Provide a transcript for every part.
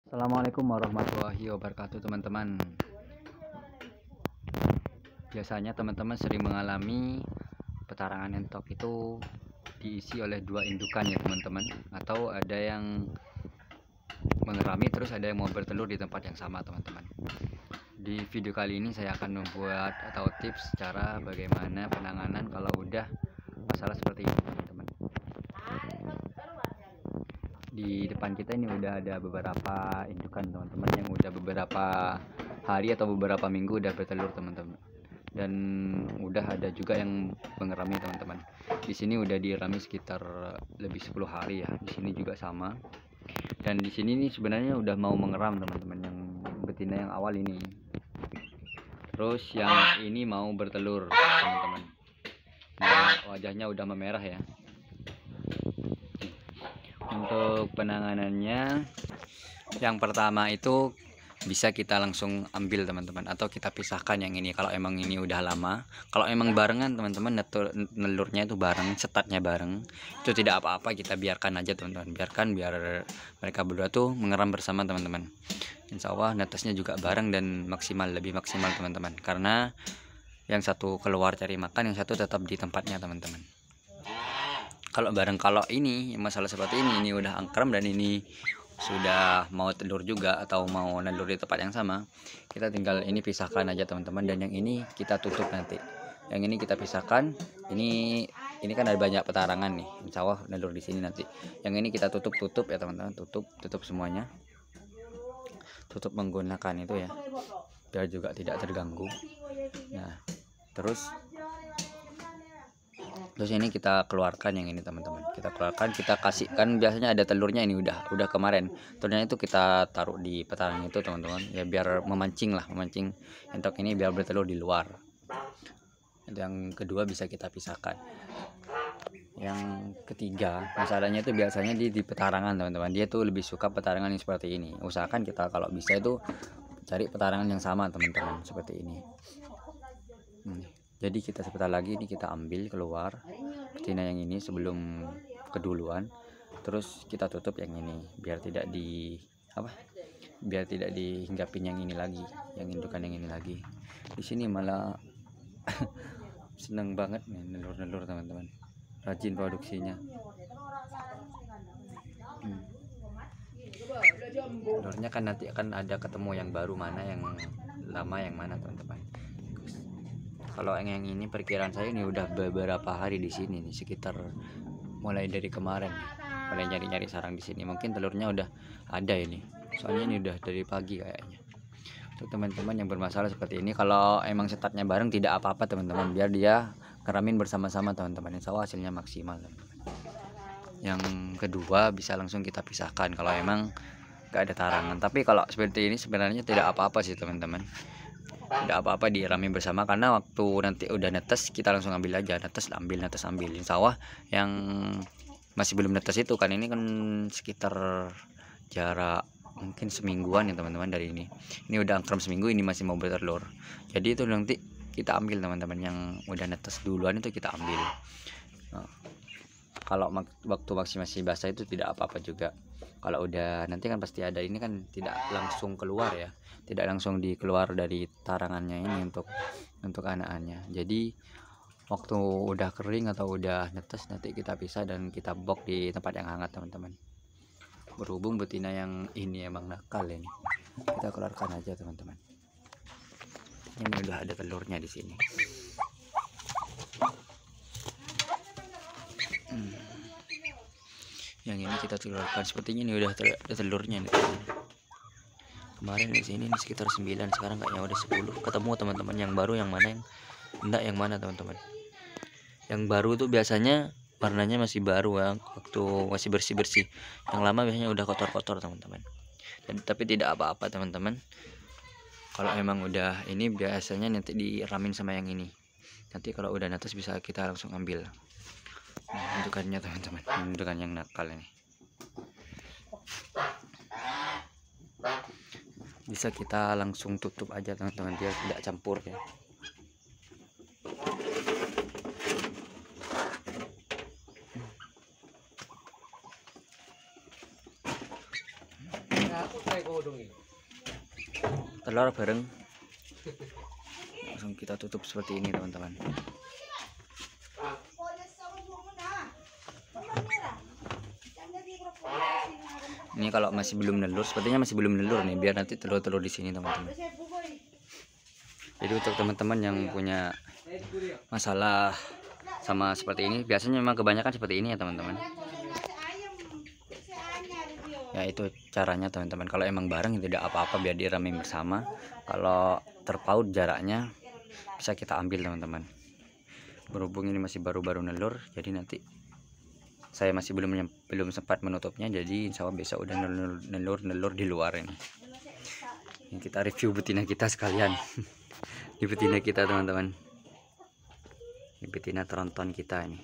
Assalamualaikum warahmatullahi wabarakatuh teman-teman. Biasanya teman-teman sering mengalami petarangan entok itu diisi oleh dua indukan ya teman-teman, atau ada yang mengerami terus ada yang mau bertelur di tempat yang sama teman-teman. Di video kali ini saya akan membuat atau tips cara bagaimana penanganan kalau udah masalah seperti ini teman-teman. Di depan kita ini udah ada beberapa indukan teman-teman yang udah beberapa hari atau beberapa minggu udah bertelur teman-teman, dan udah ada juga yang mengerami teman-teman. Di sini udah dirami sekitar lebih 10 hari ya. Di sini juga sama, dan di sini nih sebenarnya udah mau mengeram teman-teman, yang betina yang awal ini, terus yang ini mau bertelur teman-teman. Nah, wajahnya udah memerah ya. Untuk penanganannya, yang pertama itu bisa kita langsung ambil teman-teman, atau kita pisahkan yang ini kalau emang ini udah lama. Kalau emang barengan teman-teman, nelurnya itu bareng, setatnya bareng, itu tidak apa-apa, kita biarkan aja teman-teman. Biarkan biar mereka berdua tuh mengeram bersama teman-teman. Insya Allah netesnya juga bareng dan maksimal, lebih maksimal teman-teman, karena yang satu keluar cari makan, yang satu tetap di tempatnya teman-teman. Kalau bareng, kalau ini masalah seperti ini udah angkrem dan ini sudah mau telur juga atau mau nelur di tempat yang sama, kita tinggal ini pisahkan aja teman-teman, dan yang ini kita tutup nanti. Yang ini kita pisahkan, ini kan ada banyak petarangan nih, insya Allah nelur di sini nanti. Yang ini kita tutup ya teman-teman, tutup semuanya, tutup menggunakan itu ya, biar juga tidak terganggu. Nah terus ini kita keluarkan yang ini teman-teman, kita keluarkan, kita kasihkan. Biasanya ada telurnya, ini udah kemarin telurnya itu kita taruh di petarangan itu teman-teman ya, biar memancing entok ini biar bertelur di luar. Yang kedua bisa kita pisahkan. Yang ketiga masalahnya itu biasanya di petarangan teman-teman, dia tuh lebih suka petarangan yang seperti ini. Usahakan kita kalau bisa itu cari petarangan yang sama teman-teman, seperti ini. Jadi kita sebentar lagi ini kita ambil keluar betina yang ini sebelum keduluan, terus kita tutup yang ini biar tidak dihinggapin yang ini lagi, yang indukan yang ini lagi. Di sini malah seneng banget nih nelur teman-teman, rajin produksinya. Telurnya kan nanti akan ada ketemu yang baru, mana yang lama yang mana teman-teman. Kalau yang ini perkiraan saya ini udah beberapa hari di sini nih, sekitar mulai dari kemarin mulai nyari sarang di sini. Mungkin telurnya udah ada ini, soalnya ini udah dari pagi kayaknya. Untuk teman-teman yang bermasalah seperti ini, kalau emang setatnya bareng tidak apa-apa teman-teman, biar dia ngeramin bersama-sama teman-teman, insya Allah hasilnya maksimal teman-teman. Yang kedua bisa langsung kita pisahkan kalau emang gak ada tarangan. Tapi kalau seperti ini sebenarnya tidak apa-apa sih teman-teman, tidak apa-apa dirami bersama, karena waktu nanti udah netes kita langsung ambil aja, netes ambil. Insya Allah yang masih belum netes itu kan, ini kan sekitar jarak mungkin semingguan ya teman-teman dari ini udah angkrem seminggu, ini masih mau bertelur. Jadi itu nanti kita ambil teman-teman, yang udah netes duluan itu kita ambil. Nah, kalau waktu masih basah itu tidak apa-apa juga. Kalau udah nanti kan pasti ada, ini kan tidak langsung keluar ya, tidak langsung dikeluar dari tarangannya ini untuk anak-anaknya. Jadi waktu udah kering atau udah netes nanti kita pisah dan kita box di tempat yang hangat teman-teman. Berhubung betina yang ini emang nakal ini, kita keluarkan aja teman-teman. Ini udah ada telurnya di sini. Yang ini kita keluarkan, sepertinya ini udah ada telurnya nih. Kemarin di sini sekitar 9, sekarang kayaknya udah 10. Ketemu teman-teman yang baru yang mana, yang enggak yang mana teman-teman. Yang baru tuh biasanya warnanya masih baru ya, waktu masih bersih-bersih. Yang lama biasanya udah kotor-kotor teman-teman. Tapi tidak apa-apa teman-teman. Kalau emang udah ini biasanya nanti diramin sama yang ini. Nanti kalau udah netes bisa kita langsung ambil. Nah, indukannya teman-teman, indukan yang nakal ini bisa kita langsung tutup aja teman-teman, biar tidak campur ya. telur bareng. Langsung kita tutup seperti ini teman-teman. Ini kalau masih belum nelur, sepertinya masih belum nelur nih, biar nanti telur-telur di sini teman-teman. Jadi untuk teman-teman yang punya masalah sama seperti ini, biasanya memang kebanyakan seperti ini ya teman-teman. Ya itu caranya teman-teman. Kalau emang bareng tidak apa-apa, biar diramein bersama. Kalau terpaut jaraknya bisa kita ambil teman-teman. Berhubung ini masih baru-baru nelur, jadi nanti saya masih belum sempat menutupnya, jadi insya Allah besok udah nelur di luar ini. Ini kita review betina kita sekalian. Ini betina kita teman-teman. Ini betina tronton kita ini.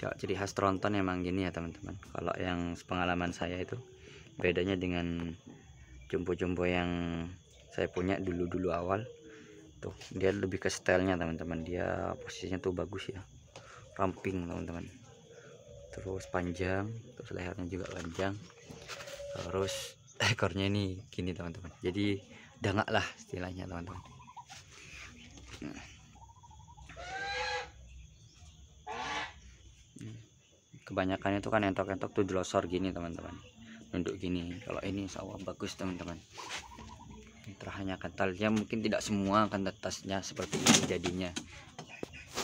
Ciri khas tronton emang gini ya teman-teman. Kalau yang pengalaman saya itu bedanya dengan jumbo-jumbo yang saya punya dulu awal. Tuh dia lebih ke stylenya teman-teman. Dia posisinya tuh bagus ya, ramping teman-teman. Terus panjang, terus lehernya juga panjang, terus ekornya ini gini teman-teman, jadi dangak lah istilahnya teman-teman. Kebanyakan itu kan entok-entok tuh delosor gini teman-teman, nunduk gini. Kalau ini sawah bagus teman-teman, terahnya kental. Ya mungkin tidak semua akan tetasnya seperti ini jadinya,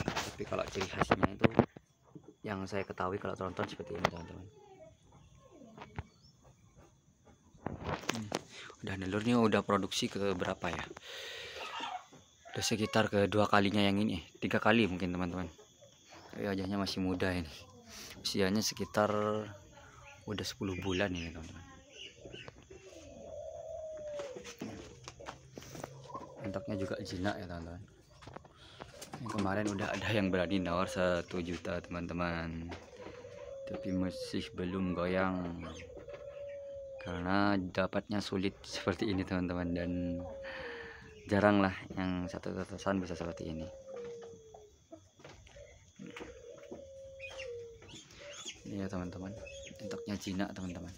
tapi kalau ciri khasnya itu yang saya ketahui kalau tronton seperti ini teman-teman. Udah nelurnya udah produksi ke berapa ya, udah sekitar kedua kalinya yang ini, 3 kali mungkin teman-teman. Wajahnya masih muda ini, usianya sekitar udah 10 bulan ini teman-teman. Entaknya juga jinak ya teman-teman. Yang kemarin udah ada yang berani nawar 1 juta teman-teman, tapi masih belum goyang karena dapatnya sulit seperti ini teman-teman, dan jarang lah yang satu tetesan bisa seperti ini. Ini ya teman-teman, entaknya jinak teman-teman.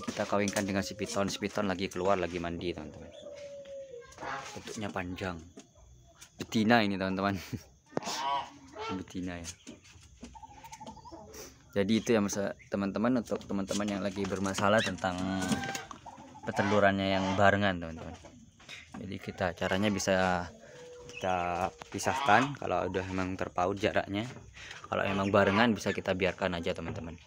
Kita kawinkan dengan si piton lagi keluar, lagi mandi teman-teman. Bentuknya panjang, betina ini teman-teman. Betina ya. Jadi itu ya teman-teman, untuk teman-teman yang lagi bermasalah tentang petelurannya yang barengan teman-teman. Jadi caranya bisa kita pisahkan kalau udah memang terpaut jaraknya. Kalau emang barengan bisa kita biarkan aja teman-teman.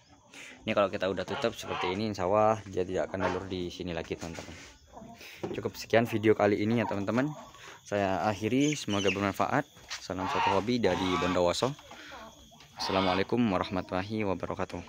Ini kalau kita udah tutup seperti ini, insya Allah dia tidak akan nelur di sini lagi teman-teman. Cukup sekian video kali ini ya teman-teman. Saya akhiri, semoga bermanfaat. Salam satu hobi dari Bondowoso. Assalamualaikum warahmatullahi wabarakatuh.